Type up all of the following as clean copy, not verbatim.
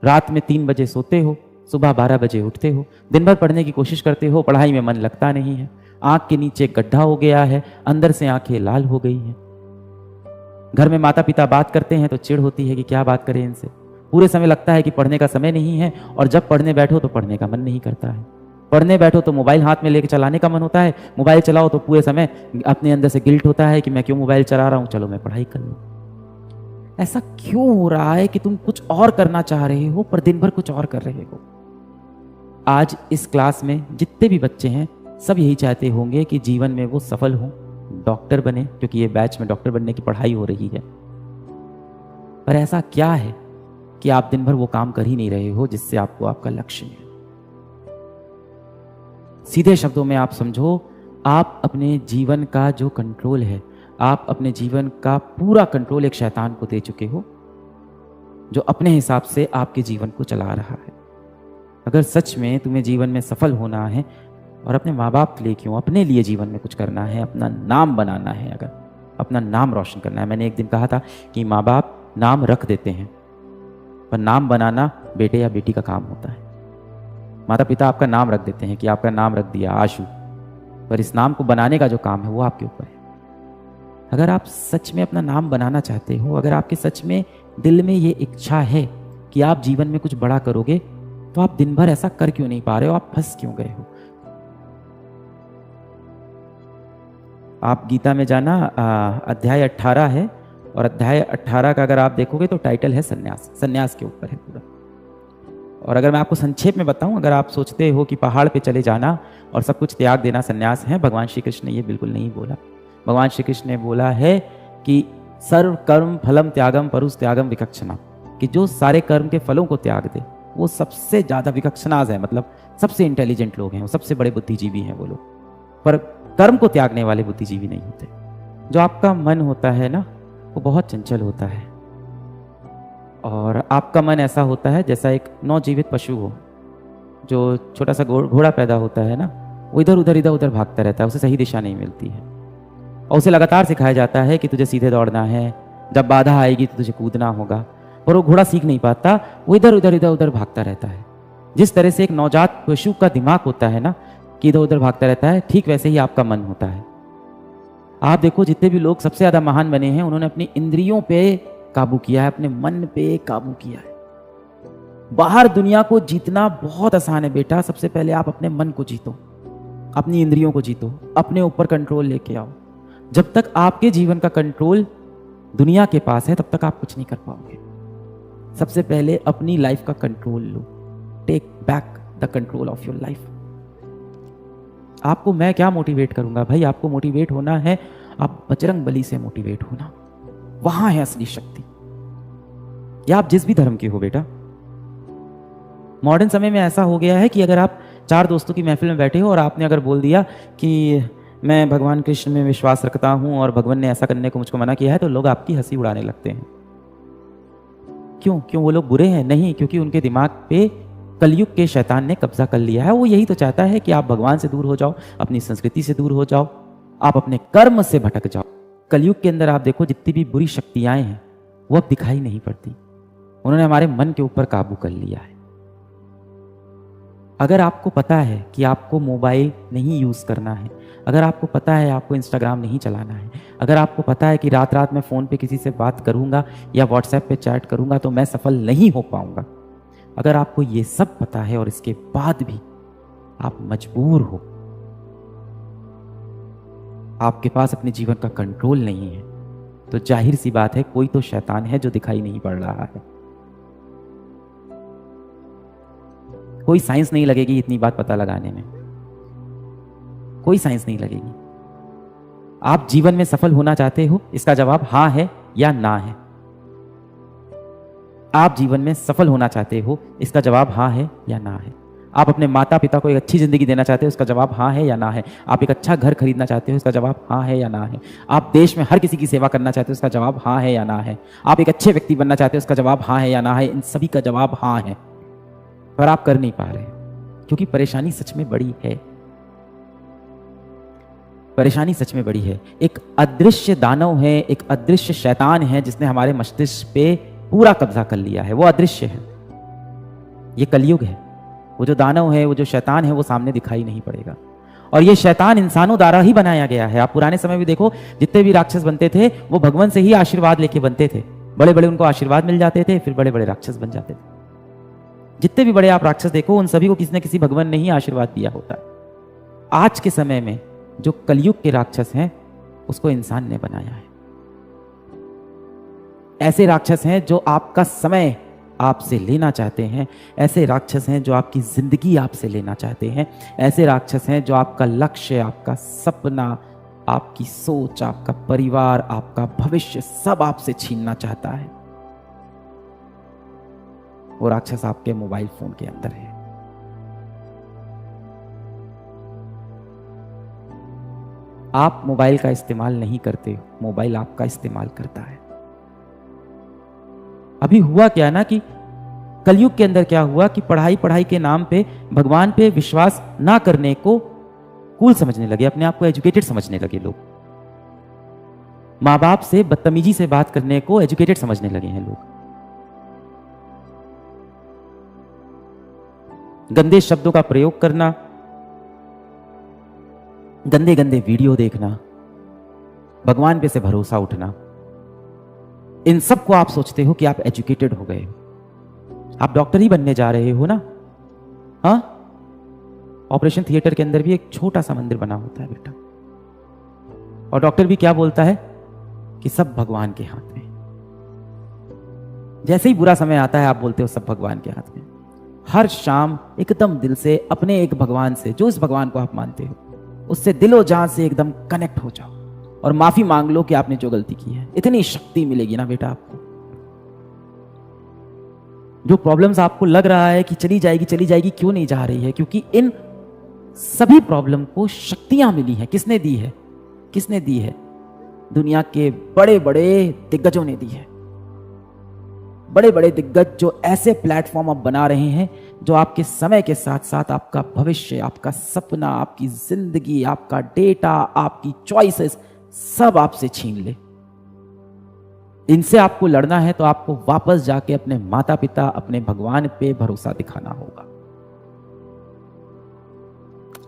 रात में 3 बजे सोते हो, सुबह 12 बजे उठते हो, दिन भर पढ़ने की कोशिश करते हो, पढ़ाई में मन लगता नहीं है, आंख के नीचे गड्ढा हो गया है, अंदर से आंखें लाल हो गई हैं। घर में माता पिता बात करते हैं तो चिढ़ होती है कि क्या बात करें इनसे। पूरे समय लगता है कि पढ़ने का समय नहीं है, और जब पढ़ने बैठो तो पढ़ने का मन नहीं करता है। पढ़ने बैठो तो मोबाइल हाथ में लेके चलाने का मन होता है, मोबाइल चलाओ तो पूरे समय अपने अंदर से गिल्ट होता है कि मैं क्यों मोबाइल चला रहा हूं, चलो मैं पढ़ाई कर लूं। ऐसा क्यों हो रहा है कि तुम कुछ और करना चाह रहे हो पर दिन भर कुछ और कर रहे हो? आज इस क्लास में जितने भी बच्चे हैं सब यही चाहते होंगे कि जीवन में वो सफल हों, डॉक्टर बने, क्योंकि ये बैच में डॉक्टर बनने की पढ़ाई हो रही है। पर ऐसा क्या है कि आप दिन भर वो काम कर ही नहीं रहे हो जिससे आपको आपका लक्ष्य है? सीधे शब्दों में आप समझो, आप अपने जीवन का जो कंट्रोल है, आप अपने जीवन का पूरा कंट्रोल एक शैतान को दे चुके हो, जो अपने हिसाब से आपके जीवन को चला रहा है। अगर सच में तुम्हें जीवन में सफल होना है, और अपने माँ बाप के लिए क्यों, अपने लिए जीवन में कुछ करना है, अपना नाम बनाना है, अगर अपना नाम रोशन करना है। मैंने एक दिन कहा था कि माँ बाप नाम रख देते हैं, पर नाम बनाना बेटे या बेटी का काम होता है। माता पिता आपका नाम रख देते हैं कि आपका नाम रख दिया आशु, पर इस नाम को बनाने का जो काम है वो आपके ऊपर है। अगर आप सच में अपना नाम बनाना चाहते हो, अगर आपके सच में दिल में ये इच्छा है कि आप जीवन में कुछ बड़ा करोगे, तो आप दिन भर ऐसा कर क्यों नहीं पा रहे हो? आप फंस क्यों गए हो? आप गीता में जाना, अध्याय 18 है, और अध्याय 18 का अगर आप देखोगे तो टाइटल है सन्यास। सन्यास के ऊपर है पूरा। और अगर मैं आपको संक्षेप में बताऊं, अगर आप सोचते हो कि पहाड़ पे चले जाना और सब कुछ त्याग देना सन्यास है, भगवान श्री कृष्ण ने ये बिल्कुल नहीं बोला। भगवान श्री कृष्ण ने बोला है कि सर्व कर्म फलम त्यागम परुष त्यागम विकक्षणा, कि जो सारे कर्म के फलों को त्याग दे वो सबसे ज़्यादा विकक्षणाज है, मतलब सबसे इंटेलिजेंट लोग हैं, वो सबसे बड़े बुद्धिजीवी हैं वो लोग। पर कर्म को त्यागने वाले बुद्धिजीवी नहीं होते। जो आपका मन होता है ना, वो बहुत चंचल होता है, और आपका मन ऐसा होता है जैसा एक नवजीवित पशु हो। जो छोटा सा घोड़ा पैदा होता है ना, वो इधर उधर भागता रहता है, उसे सही दिशा नहीं मिलती है, और उसे लगातार सिखाया जाता है कि तुझे सीधे दौड़ना है, जब बाधा आएगी तो तुझे कूदना होगा, पर वो घोड़ा सीख नहीं पाता, वो इधर उधर भागता रहता है। जिस तरह से एक नवजात पशु का दिमाग होता है ना कि इधर उधर भागता रहता है, ठीक वैसे ही आपका मन होता है। आप देखो जितने भी लोग सबसे ज्यादा महान बने हैं, उन्होंने अपनी इंद्रियों पे काबू किया है, अपने मन पे काबू किया है। बाहर दुनिया को जीतना बहुत आसान है बेटा, सबसे पहले आप अपने मन को जीतो, अपनी इंद्रियों को जीतो, अपने ऊपर कंट्रोल लेके आओ। जब तक आपके जीवन का कंट्रोल दुनिया के पास है, तब तक आप कुछ नहीं कर पाओगे। सबसे पहले अपनी लाइफ का कंट्रोल लो, take back the control of your life. आपको मैं क्या मोटिवेट करूंगा भाई? आपको मोटिवेट होना है, आप बजरंग बली से मोटिवेट होना, वहां है असली शक्ति। या आप जिस भी धर्म के हो बेटा, मॉडर्न समय में ऐसा हो गया है कि अगर आप 4 दोस्तों की महफिल में बैठे हो और आपने अगर बोल दिया कि मैं भगवान कृष्ण में विश्वास रखता हूं और भगवान ने ऐसा करने को मुझको मना किया है, तो लोग आपकी हंसी उड़ाने लगते हैं। क्यों वो लोग बुरे हैं? नहीं, क्योंकि उनके दिमाग पे कलयुग के शैतान ने कब्जा कर लिया है। वो यही तो चाहता है कि आप भगवान से दूर हो जाओ, अपनी संस्कृति से दूर हो जाओ, आप अपने कर्म से भटक जाओ। कलयुग के अंदर आप देखो जितनी भी बुरी शक्तियां हैं वो अब दिखाई नहीं पड़ती, उन्होंने हमारे मन के ऊपर काबू कर लिया है। अगर आपको पता है कि आपको मोबाइल नहीं यूज करना है, अगर आपको पता है आपको इंस्टाग्राम नहीं चलाना है, अगर आपको पता है कि रात रात में फ़ोन पे किसी से बात करूंगा या व्हाट्सएप पे चैट करूंगा तो मैं सफल नहीं हो पाऊंगा, अगर आपको ये सब पता है और इसके बाद भी आप मजबूर हो, आपके पास अपने जीवन का कंट्रोल नहीं है, तो जाहिर सी बात है कोई तो शैतान है जो दिखाई नहीं पड़ रहा है। कोई साइंस नहीं लगेगी इतनी बात पता लगाने में, कोई साइंस नहीं लगेगी। आप जीवन में सफल होना चाहते हो, इसका जवाब हाँ है या ना है। आप जीवन में सफल होना चाहते हो, इसका जवाब हाँ है या ना है। आप अपने माता पिता को एक अच्छी जिंदगी देना चाहते हो, इसका जवाब हाँ है या ना है। आप एक अच्छा घर खरीदना चाहते हो, इसका जवाब हाँ है या ना है। आप देश में हर किसी की सेवा करना चाहते हो, इसका जवाब हाँ है या ना है। आप एक अच्छे व्यक्ति बनना चाहते हो, इसका जवाब हाँ है या ना है। इन सभी का जवाब हाँ है, पर आप कर नहीं पा रहे क्योंकि परेशानी सच में बड़ी है। परेशानी सच में बड़ी है। एक अदृश्य दानव है, एक अदृश्य शैतान है जिसने हमारे मस्तिष्क पे पूरा कब्जा कर लिया है। वो अदृश्य है, ये कलयुग है। वो जो दानव है, वो जो शैतान है, वो सामने दिखाई नहीं पड़ेगा। और ये शैतान इंसानों द्वारा ही बनाया गया है। आप पुराने समय में देखो, जितने भी राक्षस बनते थे वो भगवान से ही आशीर्वाद लेके बनते थे। बड़े बड़े उनको आशीर्वाद मिल जाते थे, फिर बड़े बड़े राक्षस बन जाते थे। जितने भी बड़े आप राक्षस देखो, उन सभी को किसी न किसी भगवान ने ही आशीर्वाद दिया होता है। आज के समय में जो कलयुग के राक्षस हैं, उसको इंसान ने बनाया है। ऐसे राक्षस हैं जो आपका समय आपसे लेना चाहते हैं। ऐसे राक्षस हैं जो आपकी जिंदगी आपसे लेना चाहते हैं। ऐसे राक्षस हैं जो आपका लक्ष्य, आपका सपना, आपकी सोच, आपका परिवार, आपका भविष्य सब आपसे छीनना चाहता है। वो राक्षस आपके मोबाइल फोन के अंदर है। आप मोबाइल का इस्तेमाल नहीं करते, मोबाइल आपका इस्तेमाल करता है। अभी हुआ क्या ना कि कलयुग के अंदर क्या हुआ कि पढ़ाई के नाम पे भगवान पे विश्वास ना करने को कूल समझने लगे, अपने आप को एजुकेटेड समझने लगे लोग। माँ बाप से बदतमीजी से बात करने को एजुकेटेड समझने लगे हैं लोग। गंदे शब्दों का प्रयोग करना, गंदे गंदे वीडियो देखना, भगवान पे से भरोसा उठना, इन सब को आप सोचते हो कि आप एजुकेटेड हो गए हो। आप डॉक्टर ही बनने जा रहे हो ना? हाँ, ऑपरेशन थिएटर के अंदर भी एक छोटा सा मंदिर बना होता है बेटा, और डॉक्टर भी क्या बोलता है कि सब भगवान के हाथ में। जैसे ही बुरा समय आता है आप बोलते हो सब भगवान के हाथ में। हर शाम एकदम दिल से अपने एक भगवान से, जो इस भगवान को आप मानते हो, उससे दिलो जान से एकदम कनेक्ट हो जाओ और माफी मांग लो कि आपने जो गलती की है। इतनी शक्ति मिलेगी ना बेटा आपको। जो प्रॉब्लम्स आपको लग रहा है कि चली जाएगी, क्यों नहीं जा रही है? क्योंकि इन सभी प्रॉब्लम को शक्तियां मिली हैं। किसने दी है? किसने दी है? दुनिया के बड़े बड़े दिग्गजों ने दी है। बड़े बड़े दिग्गज जो ऐसे प्लेटफॉर्म अब बना रहे हैं जो आपके समय के साथ साथ आपका भविष्य, आपका सपना, आपकी जिंदगी, आपका डेटा, आपकी चॉइसेस सब आपसे छीन ले। इनसे आपको लड़ना है तो आपको वापस जाके अपने माता पिता, अपने भगवान पे भरोसा दिखाना होगा।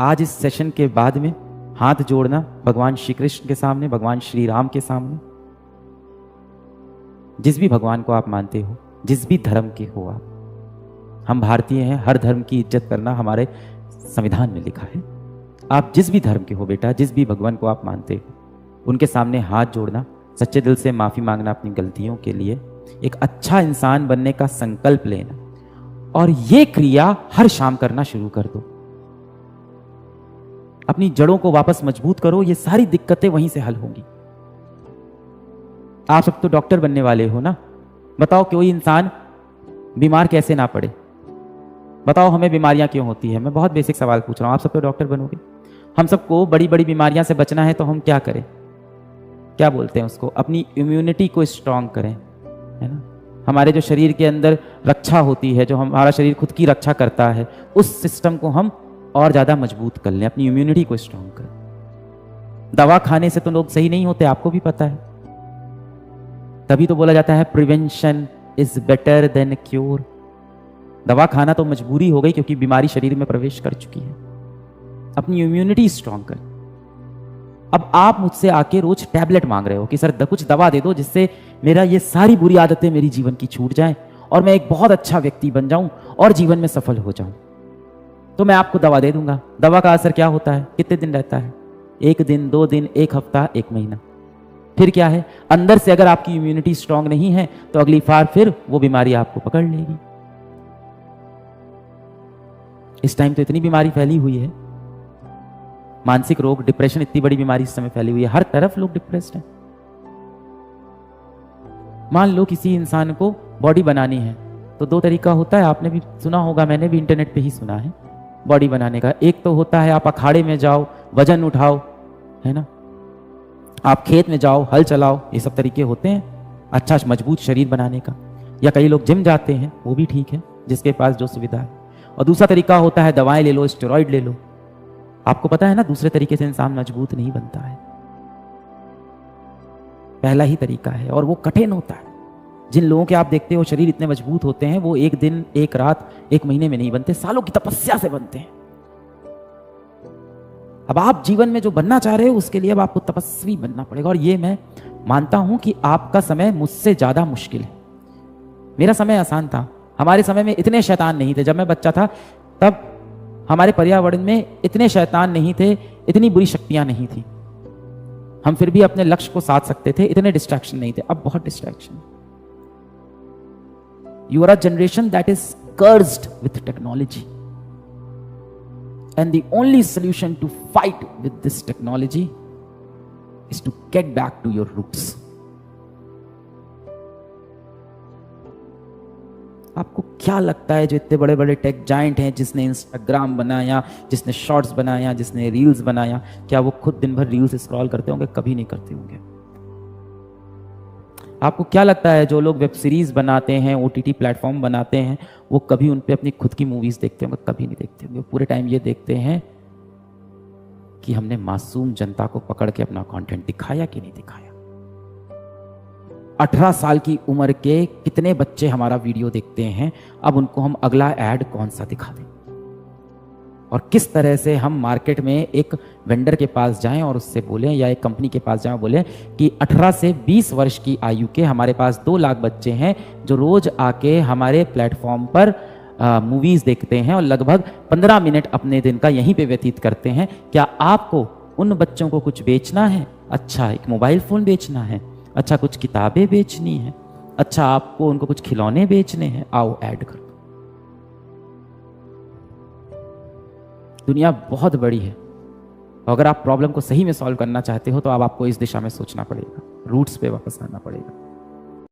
आज इस सेशन के बाद में हाथ जोड़ना भगवान श्री कृष्ण के सामने, भगवान श्री राम के सामने, जिस भी भगवान को आप मानते हो, जिस भी धर्म के हो आप। हम भारतीय हैं, हर धर्म की इज्जत करना हमारे संविधान में लिखा है। आप जिस भी धर्म के हो बेटा, जिस भी भगवान को आप मानते हो, उनके सामने हाथ जोड़ना, सच्चे दिल से माफी मांगना अपनी गलतियों के लिए, एक अच्छा इंसान बनने का संकल्प लेना, और ये क्रिया हर शाम करना शुरू कर दो। अपनी जड़ों को वापस मजबूत करो, ये सारी दिक्कतें वहीं से हल होंगी। आप सब तो डॉक्टर बनने वाले हो ना? बताओ कोई इंसान बीमार कैसे ना पड़े? बताओ हमें बीमारियां क्यों होती है? मैं बहुत बेसिक सवाल पूछ रहा हूं। आप सब तो डॉक्टर बनोगे। हम सबको बड़ी बड़ी बीमारियां से बचना है तो हम क्या करें? क्या बोलते हैं उसको? अपनी इम्यूनिटी को स्ट्रांग करें, है ना? हमारे जो शरीर के अंदर रक्षा होती है, जो हमारा शरीर खुद की रक्षा करता है, उस सिस्टम को हम और ज्यादा मजबूत कर लें, अपनी इम्यूनिटी को स्ट्रांग करें। दवा खाने से तो लोग सही नहीं होते, आपको भी पता है। तभी तो बोला जाता है prevention is better than cure. दवा खाना तो मजबूरी हो गई क्योंकि बीमारी शरीर में प्रवेश कर चुकी है। अपनी इम्यूनिटी स्ट्रांग कर। अब आप मुझसे आके रोज टैबलेट मांग रहे हो कि सर कुछ दवा दे दो जिससे मेरा ये सारी बुरी आदतें मेरी जीवन की छूट जाएं और मैं एक बहुत अच्छा व्यक्ति बन जाऊं और जीवन में सफल हो जाऊं। तो मैं आपको दवा दे दूंगा। दवा का असर क्या होता है? कितने दिन रहता है? 1 दिन, 2 दिन, 1 हफ्ता, 1 महीना। फिर क्या है? अंदर से अगर आपकी इम्यूनिटी स्ट्रांग नहीं है तो अगली बार फिर वो बीमारी आपको पकड़ लेगी। इस टाइम तो इतनी बीमारी फैली हुई है, मानसिक रोग, डिप्रेशन, इतनी बड़ी बीमारी इस समय फैली हुई है। हर तरफ लोग डिप्रेस्ड हैं। मान लो किसी इंसान को बॉडी बनानी है तो 2 तरीका होता है। आपने भी सुना होगा, मैंने भी इंटरनेट पे ही सुना है बॉडी बनाने का। एक तो होता है आप अखाड़े में जाओ, वजन उठाओ, है ना? आप खेत में जाओ, हल चलाओ, ये सब तरीके होते हैं अच्छा मजबूत शरीर बनाने का। या कई लोग जिम जाते हैं, वो भी ठीक है, जिसके पास जो सुविधा है। और दूसरा तरीका होता है दवाएं ले लो, स्टेरॉइड ले लो। आपको पता है ना, दूसरे तरीके से इंसान मजबूत नहीं बनता है। पहला ही तरीका है और वो कठिन होता है। जिन लोगों के आप देखते हो शरीर इतने मजबूत होते हैं, वो एक दिन, एक रात, एक महीने में नहीं बनते, सालों की तपस्या से बनते हैं। अब आप जीवन में जो बनना चाह रहे हो उसके लिए अब आपको तपस्वी बनना पड़ेगा। और ये मैं मानता हूं कि आपका समय मुझसे ज्यादा मुश्किल है। मेरा समय आसान था, हमारे समय में इतने शैतान नहीं थे। जब मैं बच्चा था तब हमारे पर्यावरण में इतने शैतान नहीं थे, इतनी बुरी शक्तियां नहीं थी, हम फिर भी अपने लक्ष्य को साध सकते थे, इतने डिस्ट्रैक्शन नहीं थे। अब बहुत distraction. You are a generation that is cursed with technology, and the only solution to fight with this technology is to get back to your roots. आपको क्या लगता है जो इतने बड़े बड़े टेक जायंट हैं, जिसने इंस्टाग्राम बनाया, जिसने शॉर्ट्स बनाया, जिसने रील्स बनाया, क्या वो खुद दिन भर रील्स स्क्रॉल करते होंगे? कभी नहीं करते होंगे। आपको क्या लगता है जो लोग वेब सीरीज बनाते हैं, ओटीटी प्लेटफॉर्म बनाते हैं, वो कभी उन पे अपनी खुद की मूवीज देखते होंगे? कभी नहीं देखते होंगे। पूरे टाइम ये देखते हैं कि हमने मासूम जनता को पकड़ के अपना कंटेंट दिखाया कि नहीं दिखाया। 18 साल की उम्र के कितने बच्चे हमारा वीडियो देखते हैं, अब उनको हम अगला ऐड कौन सा दिखा दें, और किस तरह से हम मार्केट में एक वेंडर के पास जाएं और उससे बोलें, या एक कंपनी के पास जाएं बोलें कि 18 से 20 वर्ष की आयु के हमारे पास 2 लाख बच्चे हैं जो रोज आके हमारे प्लेटफॉर्म पर मूवीज देखते हैं और लगभग 15 मिनट अपने दिन का यहीं पे व्यतीत करते हैं। क्या आपको उन बच्चों को कुछ बेचना है? अच्छा, एक मोबाइल फोन बेचना है? अच्छा, कुछ किताबें बेचनी है? अच्छा, आपको उनको कुछ खिलौने बेचने हैं? आओ ऐड कर। दुनिया बहुत बड़ी है, और अगर आप प्रॉब्लम को सही में सॉल्व करना चाहते हो तो अब आपको इस दिशा में सोचना पड़ेगा, रूट्स पे वापस आना पड़ेगा।